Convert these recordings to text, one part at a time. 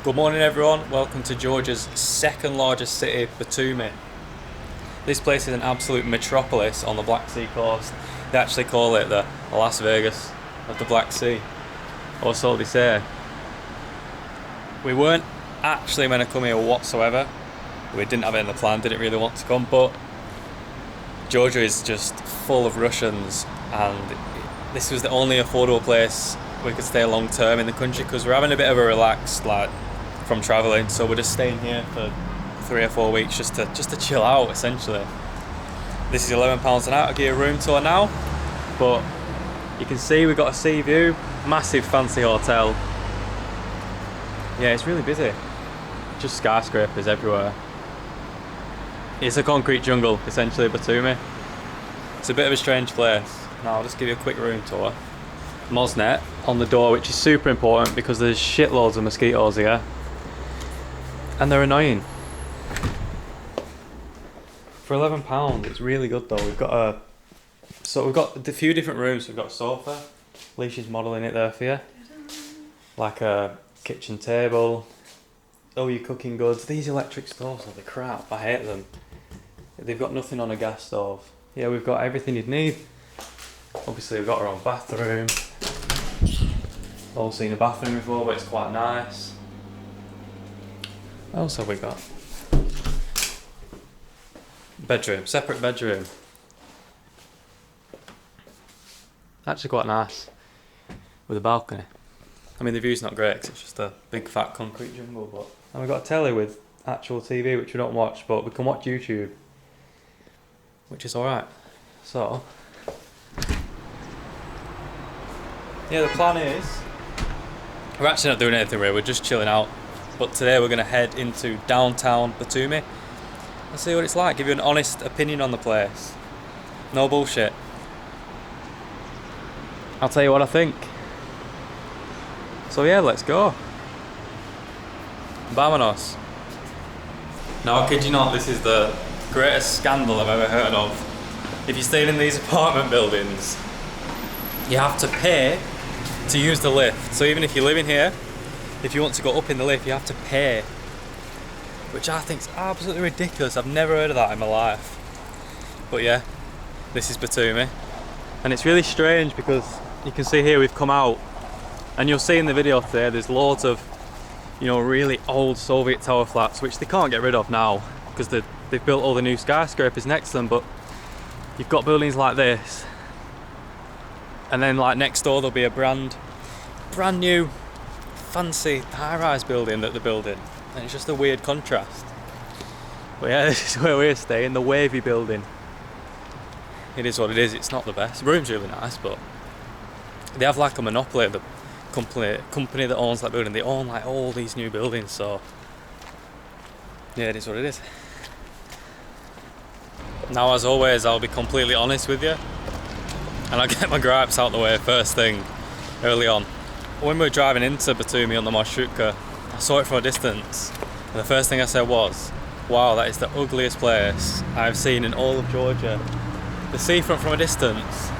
Good morning everyone, welcome to Georgia's second largest city, Batumi. This place is an absolute metropolis on the Black Sea coast. They actually call it the Las Vegas of the Black Sea, or so they say. We weren't actually meant to come here whatsoever. We didn't have it in the plan, didn't really want to come, but Georgia is just full of Russians and this was the only affordable place we could stay long term in the country because we're having a bit of a relaxed from travelling, so we're just staying here for 3 or 4 weeks just to chill out essentially. This is £11 an hour. I'll give you a room tour now, but you can see we've got a sea view, massive fancy hotel. Yeah, it's really busy, just skyscrapers everywhere. It's a concrete jungle essentially, Batumi. It's a bit of a strange place. Now I'll just give you a quick room tour. Mosnet on the door, which is super important because there's shitloads of mosquitoes here and they're annoying. For £11 it's really good though. We've got a few different rooms. We've got a sofa, Leisha's modelling it there for you, like a kitchen table, all your cooking goods. These electric stoves are the crap, I hate them. They've got nothing on a gas stove. Yeah, we've got everything you'd need. Obviously we've got our own bathroom. All seen a bathroom before, but it's quite nice. What else have we got? Bedroom, separate bedroom. Actually quite nice, with a balcony. I mean the view's not great 'cause it's just a big fat concrete jungle, but... And we've got a telly with actual TV, which we don't watch, but we can watch YouTube, which is alright. So... yeah, the plan is... we're actually not doing anything really, we're just chilling out. But today we're going to head into downtown Batumi and see what it's like, give you an honest opinion on the place. No bullshit. I'll tell you what I think. So yeah, let's go. Vámonos. Now I kid you not, this is the greatest scandal I've ever heard of. If you're staying in these apartment buildings, you have to pay to use the lift. So even if you're living here, if you want to go up in the lift, you have to pay, which I think is absolutely ridiculous. I've never heard of that in my life. But yeah, this is Batumi, and it's really strange because you can see here we've come out, and you'll see in the video today there's loads of, you know, really old Soviet tower flats which they can't get rid of now because they've built all the new skyscrapers next to them. But you've got buildings like this, and then like next door there'll be a brand new fancy high-rise building that they're building, and it's just a weird contrast. But yeah, this is where we're staying, the wavy building. It is what it is. It's not the best. The room's really nice, but they have like a monopoly. The company that owns that building, they own like all these new buildings, so yeah, it is what it is. Now as always, I'll be completely honest with you, and I'll get my gripes out the way first thing early on. When we were driving into Batumi on the marshrutka, I saw it from a distance, and the first thing I said was, wow, that is the ugliest place I've seen in all of Georgia. The seafront from a distance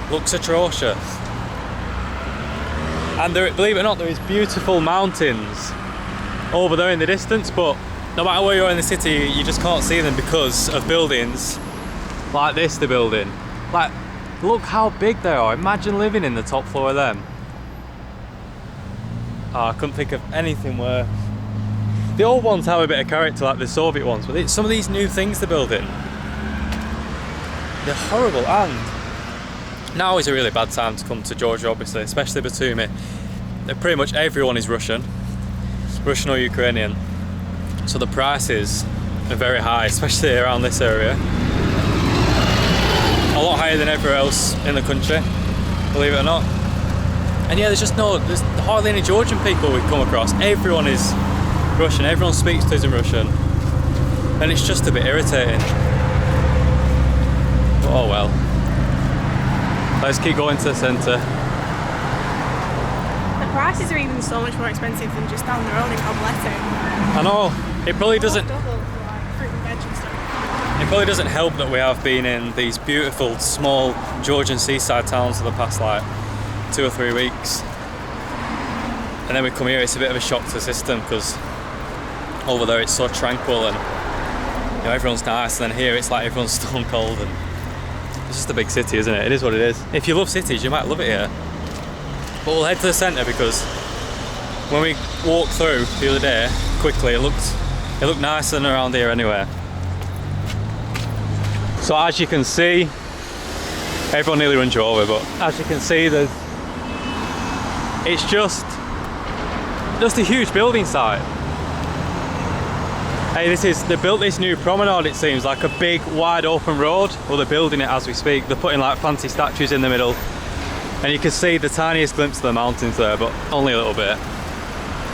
looks atrocious. And there, believe it or not, there is beautiful mountains over there in the distance, but no matter where you are in the city, you just can't see them because of buildings like this, the building. Like, look how big they are. Imagine living in the top floor of them. Oh, I couldn't think of anything worse. The old ones have a bit of character like the Soviet ones, but some of these new things they're building, they're horrible. And now is a really bad time to come to Georgia, obviously, especially Batumi. Pretty much everyone is Russian or Ukrainian, so the prices are very high, especially around this area. A lot higher than everywhere else in the country, believe it or not. And yeah, there's hardly any Georgian people we've come across. Everyone is Russian, everyone speaks to us in Russian, and it's just a bit irritating. But oh well. Let's keep going to the centre. The prices are even so much more expensive than just down the road in Kobuleti. I know, it probably doesn't... Double for like fruit and veg and stuff. It probably doesn't help that we have been in these beautiful, small Georgian seaside towns for the past like 2 or 3 weeks. And then we come here, it's a bit of a shock to the system because over there it's so tranquil and you know, everyone's nice, and then here it's like everyone's stone cold, and it's just a big city, isn't it? It is what it is. If you love cities, you might love it here. But we'll head to the centre because when we walked through the other day, quickly, it looked nicer than around here anyway. So as you can see, everyone nearly runs you over, but as you can see, it's just a huge building site. Hey, they built this new promenade, it seems, like a big wide open road. Well, they're building it as we speak. They're putting like fancy statues in the middle. And you can see the tiniest glimpse of the mountains there, but only a little bit.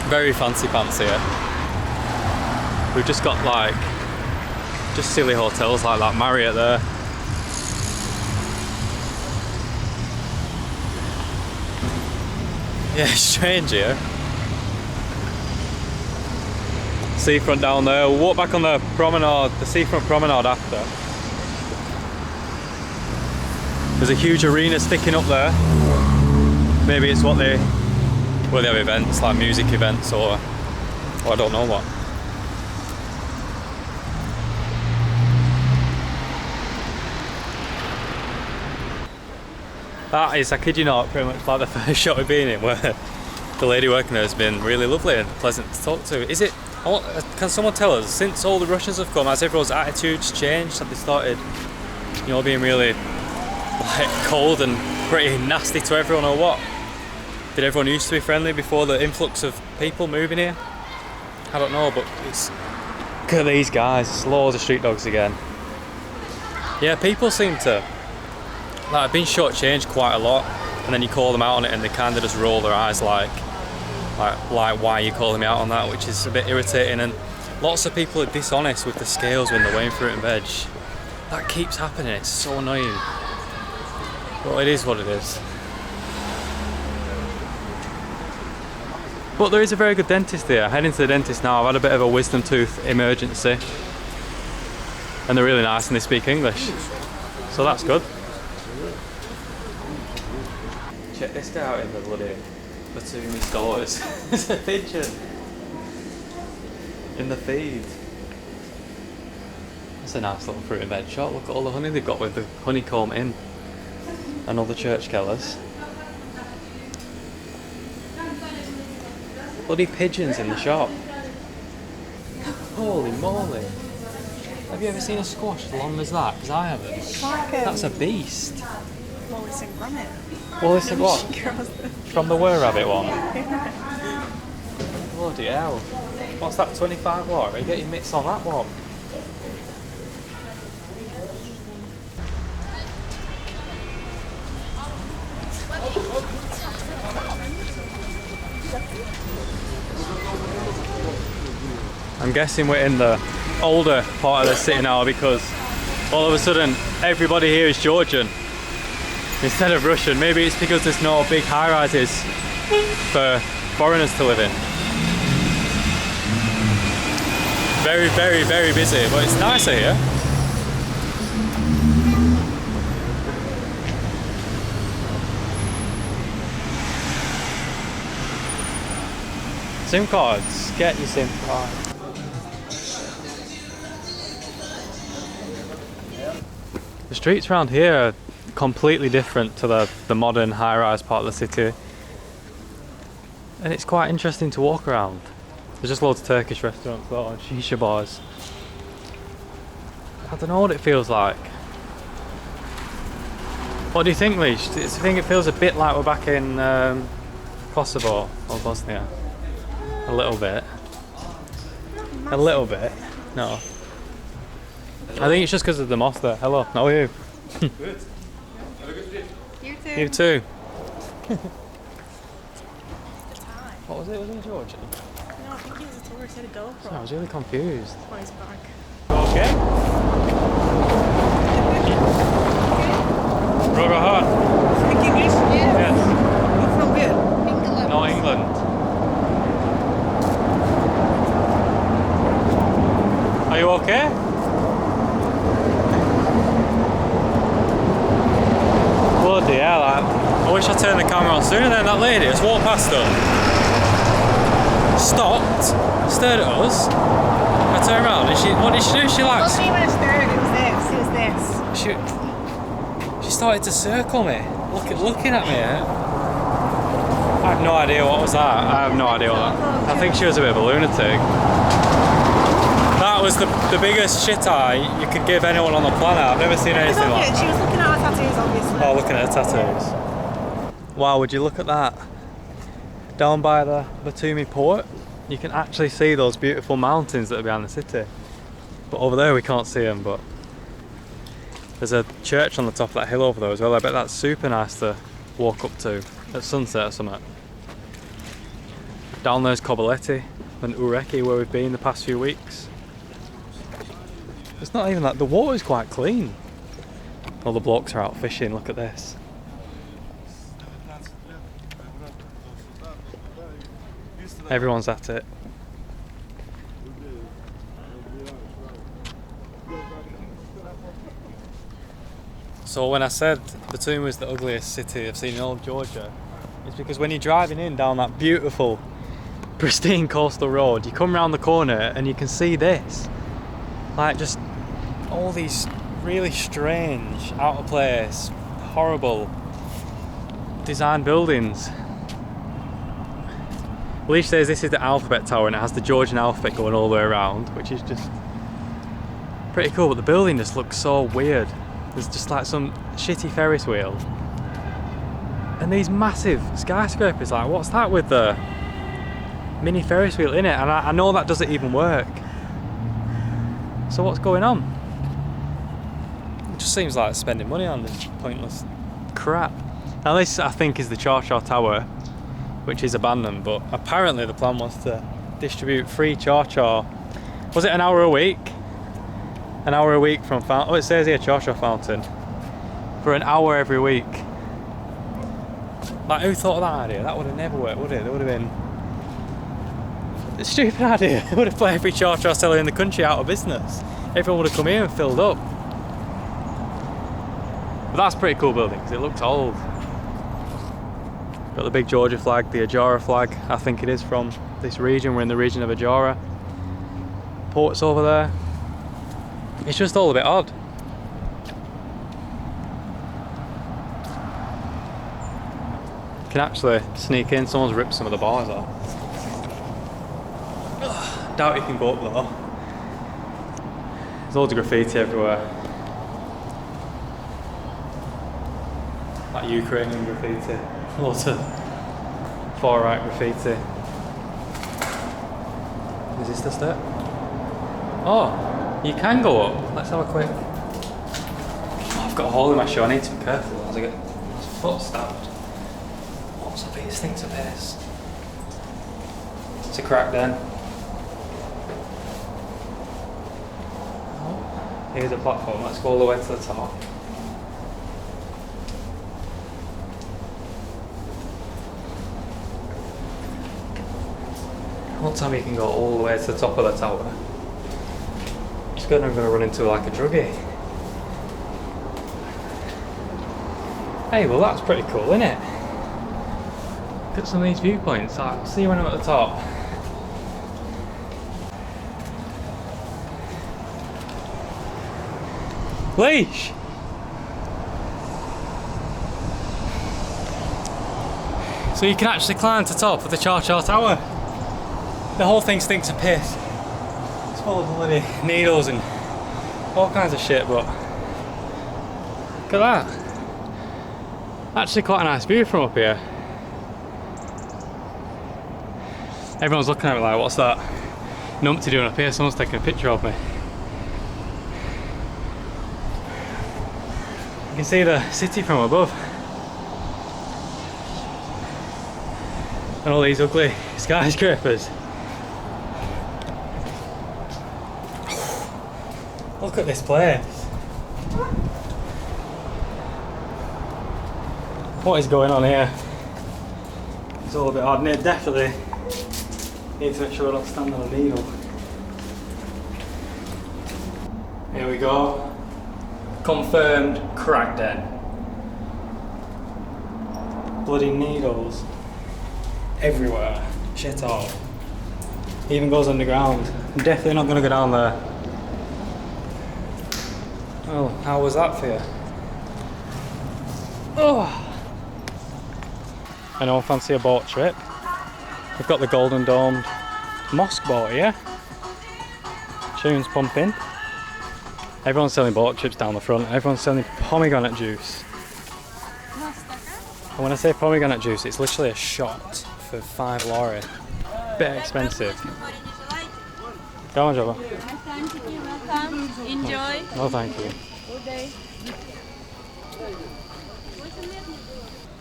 Very fancy here. We've just got like, just silly hotels like that Marriott there. Yeah, it's strange here. Seafront down there. We'll walk back on the promenade, the Seafront promenade after. There's a huge arena sticking up there. Maybe it's where they have events, like music events or I don't know what. That is, I kid you not, pretty much like the first shot we've been in, where the lady working there has been really lovely and pleasant to talk to. Is it? Can someone tell us, since all the Russians have come, has everyone's attitudes changed? Have they started, you know, being really like cold and pretty nasty to everyone, or what? Did everyone used to be friendly before the influx of people moving here? I don't know, but look at these guys, there's loads of street dogs again. Yeah, people seem to like been shortchanged quite a lot, and then you call them out on it and they kind of just roll their eyes like why are you calling me out on that, which is a bit irritating. And lots of people are dishonest with the scales when they're weighing fruit and veg. That keeps happening, it's so annoying. Well, it is what it is. But there is a very good dentist here. Heading to the dentist now. I've had a bit of a wisdom tooth emergency. And they're really nice and they speak English. So that's good. Check this guy out in the bloody Batumi stores. There's a pigeon in the feed. That's a nice little fruit and veg shop. Look at all the honey they've got with the honeycomb in. And all the church killers. Bloody pigeons in the shop. Holy moly. Have you ever seen a squash as long as that? Because I haven't. That's a beast. Wallace and Gromit. Wallace and what? From the Were Rabbit one? Bloody hell. What's that, 25 watt? Are you getting mitts on that one? I'm guessing we're in the older part of the city now because all of a sudden everybody here is Georgian instead of Russian. Maybe it's because there's no big high-rises for foreigners to live in. Very, very, very busy, but it's nicer here. SIM cards, get your SIM card. The streets around here are completely different to the modern high-rise part of the city. And it's quite interesting to walk around. There's just loads of Turkish restaurants though, and shisha bars. I don't know what it feels like. What do you think, Leash? Do you think it feels a bit like we're back in Kosovo or Bosnia? A little bit. A little bit. No. I think it's just because of the moss there. Hello, how are you? Good. Have a good trip. You too. You too. What was it? Was it Georgian? No, I think he was a tourist at a GoPro. I was really confused. Oh, he's back. Okay. Roger hard. Speak English? Yes. You're from where? England. No, England. Are you okay? Bloody hell, I wish I turned the camera on sooner then. That lady just walked past her. stopped, stared at us. I turned around and what did she do? She like... Well, she was third, it was this. She started to circle me, looking at me. I have no idea what was that. I have no idea what that. I think she was a bit of a lunatic. That was the biggest shit eye you could give anyone on the planet. I've never seen anything like that. She was looking at her tattoos, obviously. Oh, looking at her tattoos. Wow, would you look at that? Down by the Batumi port, you can actually see those beautiful mountains that are behind the city. But over there we can't see them, but there's a church on the top of that hill over there as well. I bet that's super nice to walk up to at sunset or something. Down there's Kobuleti and Ureki, where we've been the past few weeks. It's not even that, the water's quite clean. All the blokes are out fishing, look at this. Everyone's at it. So when I said Batumi was the ugliest city I've seen in all of Georgia, it's because when you're driving in down that beautiful, pristine coastal road, you come around the corner and you can see this. Like just all these really strange, out of place, horrible design buildings. Leash says this is the alphabet tower and it has the Georgian alphabet going all the way around, which is just pretty cool, but the building just looks so weird. There's just like some shitty Ferris wheel. And these massive skyscrapers, like what's that with the mini Ferris wheel in it? And I know that doesn't even work. So what's going on? It just seems like spending money on this pointless crap. Now this I think is the Chacha tower, which is abandoned, but apparently the plan was to distribute free Chacha. Was it an hour a week? An hour a week from fountain. Oh, it says here Chacha fountain. For an hour every week. Like, who thought of that idea? That would have never worked, would it? There would have been a stupid idea. It would have put every Chacha seller in the country out of business. Everyone would have come here and filled up. But that's a pretty cool building because it looks old. Got the big Georgia flag, the Adjara flag. I think it is from this region. We're in the region of Adjara. Port's over there. It's just all a bit odd. You can actually sneak in. Someone's ripped some of the bars off. Doubt you can go up though. There's loads of graffiti everywhere. Like Ukrainian graffiti. Lots of far right graffiti. Is this the step? Oh, you can go up. Let's have a quick. Oh, I've got a hole in my shoe. I need to be careful as I get my foot stabbed. What's up here? This thing's a piss. It's a crack den. Oh, here's a platform. Let's go all the way to the top. Don't tell me you can go all the way to the top of the tower. I'm scared I'm going to run into like a druggie. Hey, well that's pretty cool, isn't it? Look at some of these viewpoints. I'll see you when I'm at the top. Leash! So you can actually climb to the top of the Chacha tower. The whole thing stinks of piss. It's full of bloody needles and all kinds of shit, but look at that. Actually quite a nice view from up here. Everyone's looking at me like, what's that numpty doing up here? Someone's taking a picture of me. You can see the city from above. And all these ugly skyscrapers. Look at this place. What is going on here? It's all a bit odd, and it definitely need to make sure I don't stand on a needle. Here we go. Confirmed crack den. Bloody needles everywhere. Shit all. Even goes underground. I'm definitely not going to go down there. Well, how was that for you? Oh! Anyone fancy a boat trip? We've got the golden domed mosque boat here. Tunes pumping. Everyone's selling boat trips down the front. Everyone's selling pomegranate juice. And when I say pomegranate juice, it's literally a shot for 5 lari. Bit expensive. Go on, Jabba. Thank you, welcome. Enjoy. No, thank you. Good day.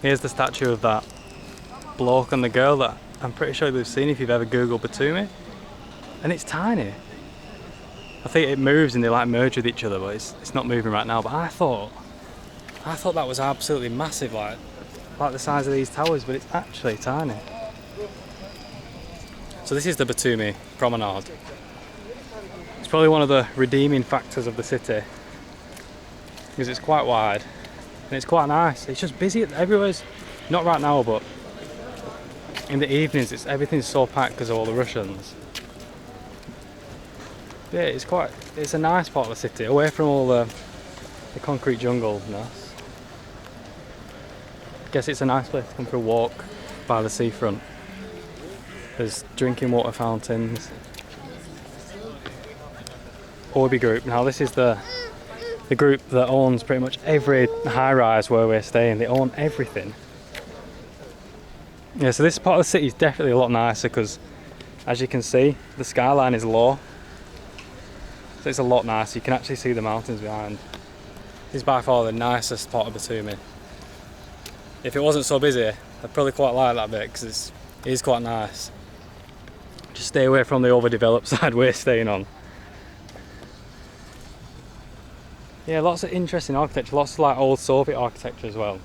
Here's the statue of that bloke and the girl that I'm pretty sure you've seen if you've ever googled Batumi. And it's tiny. I think it moves and they like merge with each other, but it's not moving right now. But I thought that was absolutely massive, like the size of these towers, but it's actually tiny. So this is the Batumi promenade. It's probably one of the redeeming factors of the city because it's quite wide and it's quite nice. It's just busy everywhere's, not right now, but in the evenings everything's so packed because of all the Russians. Yeah, it's a nice part of the city, away from all the concrete jungle-ness. I guess it's a nice place to come for a walk by the seafront. There's drinking water fountains. Orbi Group. Now this is the group that owns pretty much every high-rise where we're staying. They own everything. Yeah, so this part of the city is definitely a lot nicer because, as you can see, the skyline is low. So it's a lot nicer. You can actually see the mountains behind. This is by far the nicest part of Batumi. If it wasn't so busy, I'd probably quite like that bit because it is quite nice. Just stay away from the overdeveloped side we're staying on. Yeah, lots of interesting architecture, lots of like old Soviet architecture as well.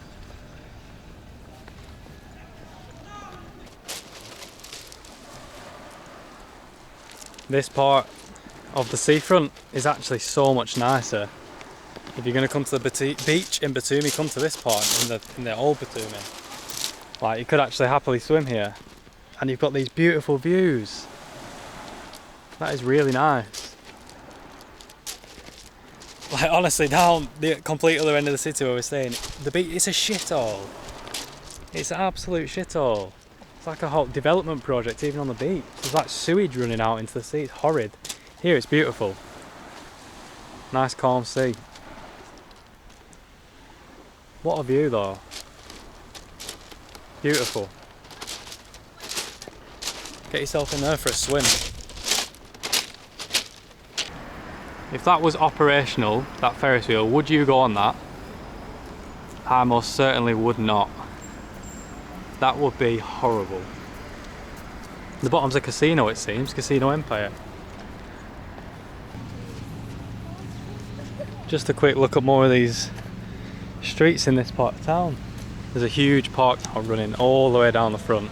This part of the seafront is actually so much nicer. If you're going to come to the beach in Batumi, come to this part in the old Batumi. Like, you could actually happily swim here, and you've got these beautiful views. That is really nice. Like, honestly, down the complete other end of the city where we're staying, the beach, it's a shithole. It's an absolute shithole. It's like a whole development project even on the beach. There's like sewage running out into the sea, it's horrid. Here it's beautiful. Nice calm sea. What a view though. Beautiful. Get yourself in there for a swim. If that was operational, that Ferris wheel, would you go on that? I most certainly would not. That would be horrible. The bottom's a casino, it seems, Casino Empire. Just a quick look at more of these streets in this part of town. There's a huge park now running all the way down the front.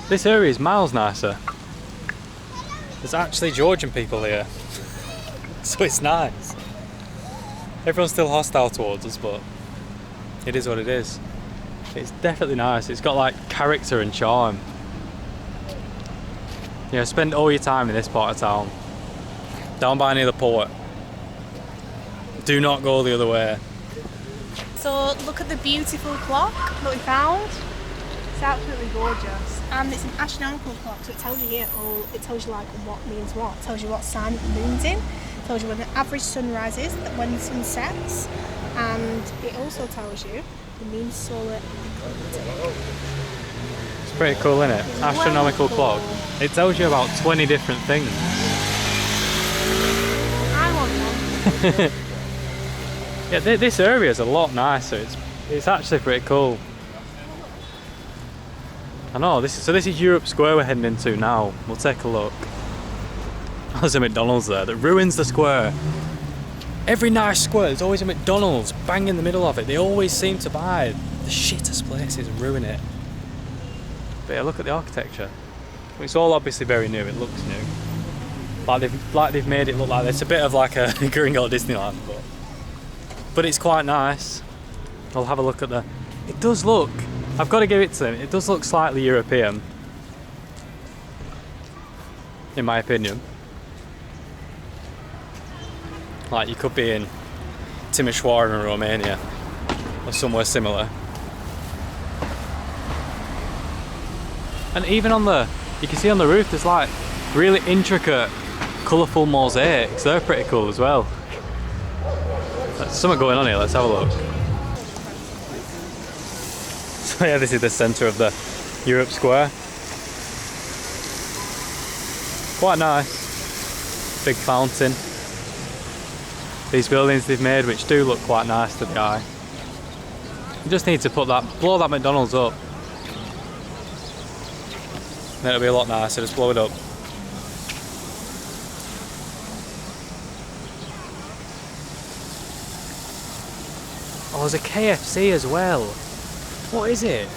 This area is miles nicer. There's actually Georgian people here, so it's nice. Everyone's still hostile towards us, but it is what it is. It's definitely nice. It's got like character and charm. Yeah, spend all your time in this part of town. Down by near the port. Do not go the other way. So look at the beautiful clock that we found. It's absolutely gorgeous, and it's an astronomical clock, so it tells you here, it tells you like what means what. It tells you what sign the moon's in. It tells you when the average sun rises, when the sun sets, and it also tells you the mean solar eclipse. It's pretty cool, isn't it? Astronomical clock. It tells you about 20 different things. I want one. Yeah, this area is a lot nicer. It's actually pretty cool. I know. This is Europe Square we're heading into now. We'll take a look. There's a McDonald's there that ruins the square. Every nice square, there's always a McDonald's bang in the middle of it. They always seem to buy the shittest places and ruin it. But yeah, look at the architecture. It's all obviously very new. It looks new. Like they've made it look like it's a bit of like a Gringo Disneyland, but it's quite nice. I'll have a look at the. It does look. I've got to give it to them. It does look slightly European. in my opinion. Like, you could be in Timișoara in Romania or somewhere similar. And even on the, you can see on the roof there's like really intricate, colourful mosaics. They're pretty cool as well. There's something going on here, let's have a look. So yeah, this is the centre of the Europe Square. Quite nice. Big fountain. These buildings they've made which do look quite nice to the eye. You just need to blow that McDonald's up. Then it'll be a lot nicer, just blow it up. Oh, there's a KFC as well. What is it?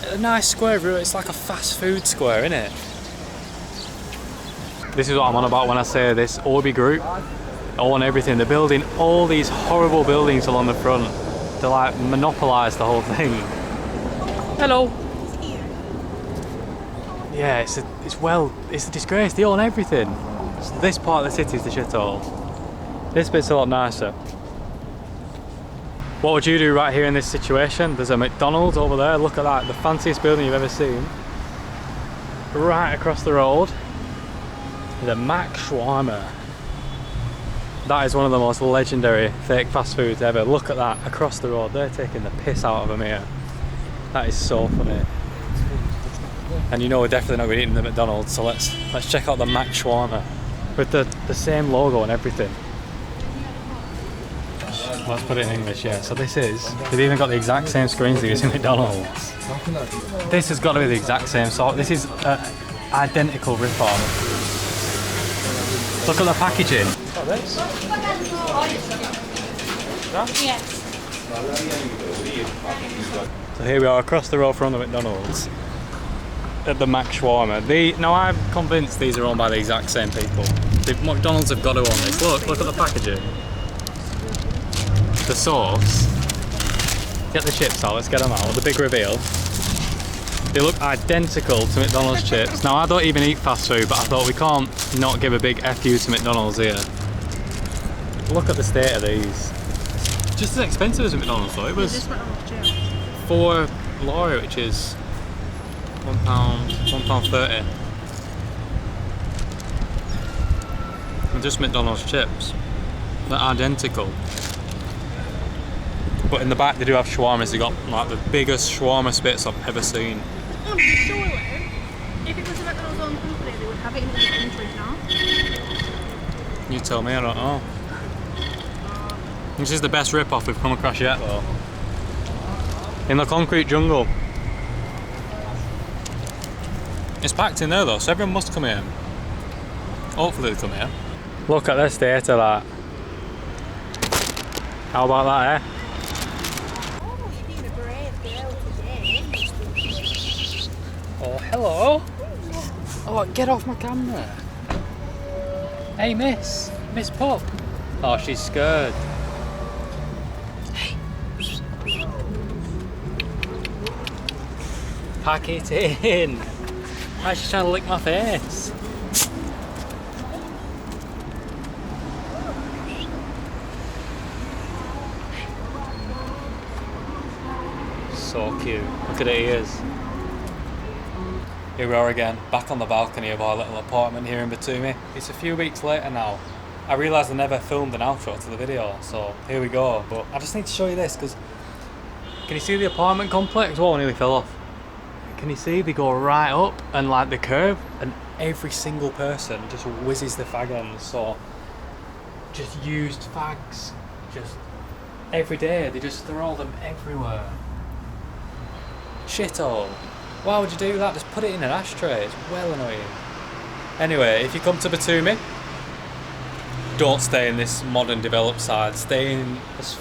A nice square route, it's like a fast food square, isn't it? This is what I'm on about when I say this Orbi group own everything. They're building all these horrible buildings along the front to like monopolise the whole thing. Hello. Yeah, it's a disgrace. They own everything. So this part of the city is the shithole. This bit's a lot nicer. What would you do right here in this situation? There's a McDonald's over there. Look at that, the fanciest building you've ever seen. Right across the road, the Macshaurma. That is one of the most legendary fake fast foods ever. Look at that, across the road. They're taking the piss out of them here. That is so funny. And you know we're definitely not going to eat in the McDonald's, so let's check out the Macshaurma with the same logo and everything. Let's put it in English, yeah. So this is, they've even got the exact same screens they use in McDonald's. This has got to be the exact same sort. This is an identical rip-off. Look at the packaging. Yes. So here we are across the road from the McDonald's at the Macshaurma. Now I'm convinced these are owned by the exact same people. The McDonald's have got to own this. Look at the packaging. The sauce. Get the chips out, let's get them out. The big reveal. They look identical to McDonald's chips. Now I don't even eat fast food, but I thought we can't not give a big FU to McDonald's here. Look at the state of these. Just as expensive as McDonald's though. It was £4 lorry, which is £1.30. And just McDonald's chips. They're identical. But in the back they do have shawarmas. They got like the biggest shawarma spits I've ever seen. Surely, if it was a McDonald's own company, they would have it in other countries now. You tell me, I don't know. This is the best rip-off we've come across yet though. In the concrete jungle. It's packed in there though, so everyone must come here. Hopefully they come here. Look at the state of that. How about that, eh? Oh, hello. Oh, get off my camera. Hey, Miss Pup. Oh, she's scared. Hey. Pack it in. Why is she trying to lick my face? So cute. Look at her ears. Here we are again, back on the balcony of our little apartment here in Batumi. It's a few weeks later now. I realised I never filmed an outro to the video, so here we go. But I just need to show you this, because can you see the apartment complex? Whoa, I nearly fell off. Can you see they go right up and like the curve, and every single person just whizzes the fag ends. So just used fags, just every day, they just throw them everywhere. Shithole. Why would you do that? Just put it in an ashtray. It's well annoying. Anyway, if you come to Batumi, don't stay in this modern developed side. Stay in as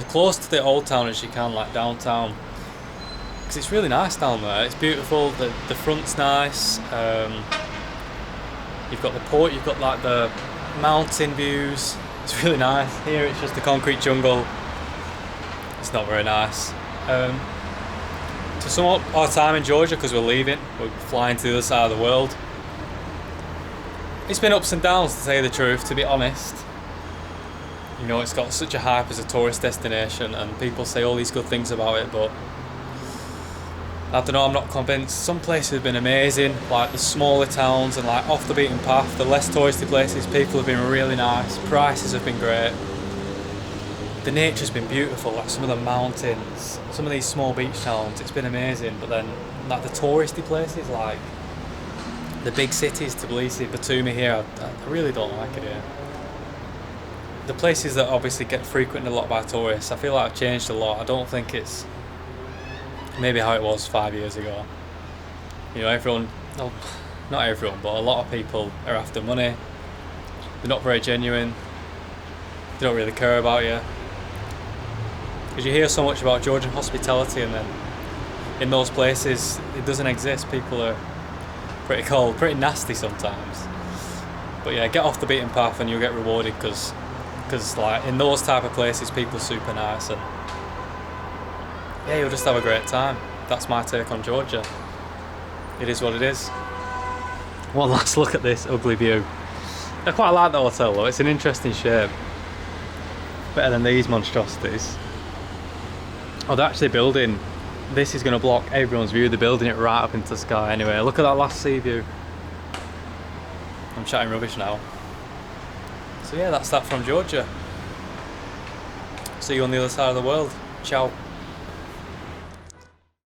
close to the old town as you can, like downtown. Because it's really nice down there. It's beautiful. The front's nice. You've got the port. You've got like the mountain views. It's really nice. Here it's just the concrete jungle. It's not very nice. To sum up our time in Georgia, because we're leaving, we're flying to the other side of the world. It's been ups and downs, to tell you the truth, to be honest. You know, it's got such a hype as a tourist destination and people say all these good things about it, but I don't know, I'm not convinced. Some places have been amazing, like the smaller towns and like off the beaten path, the less touristy places, people have been really nice, prices have been great. The nature's been beautiful, like some of the mountains, some of these small beach towns, it's been amazing, but then like the touristy places, like the big cities, Tbilisi, Batumi here, I really don't like it here. The places that obviously get frequented a lot by tourists, I feel like I've changed a lot. I don't think it's maybe how it was 5 years ago. You know, everyone, well, not everyone, but a lot of people are after money. They're not very genuine. They don't really care about you. Because you hear so much about Georgian hospitality, and then in those places it doesn't exist. People are pretty cold, pretty nasty sometimes. But yeah, get off the beaten path and you'll get rewarded, because like in those type of places people are super nice, and yeah, you'll just have a great time. That's my take on Georgia. It is what it is. One last look at this ugly view. I quite like the hotel though, it's an interesting shape. Better than these monstrosities. Oh, they're actually building, this is going to block everyone's view, they're building it right up into the sky anyway. Look at that last sea view. I'm chatting rubbish now. So yeah, that's that from Georgia. See you on the other side of the world. Ciao.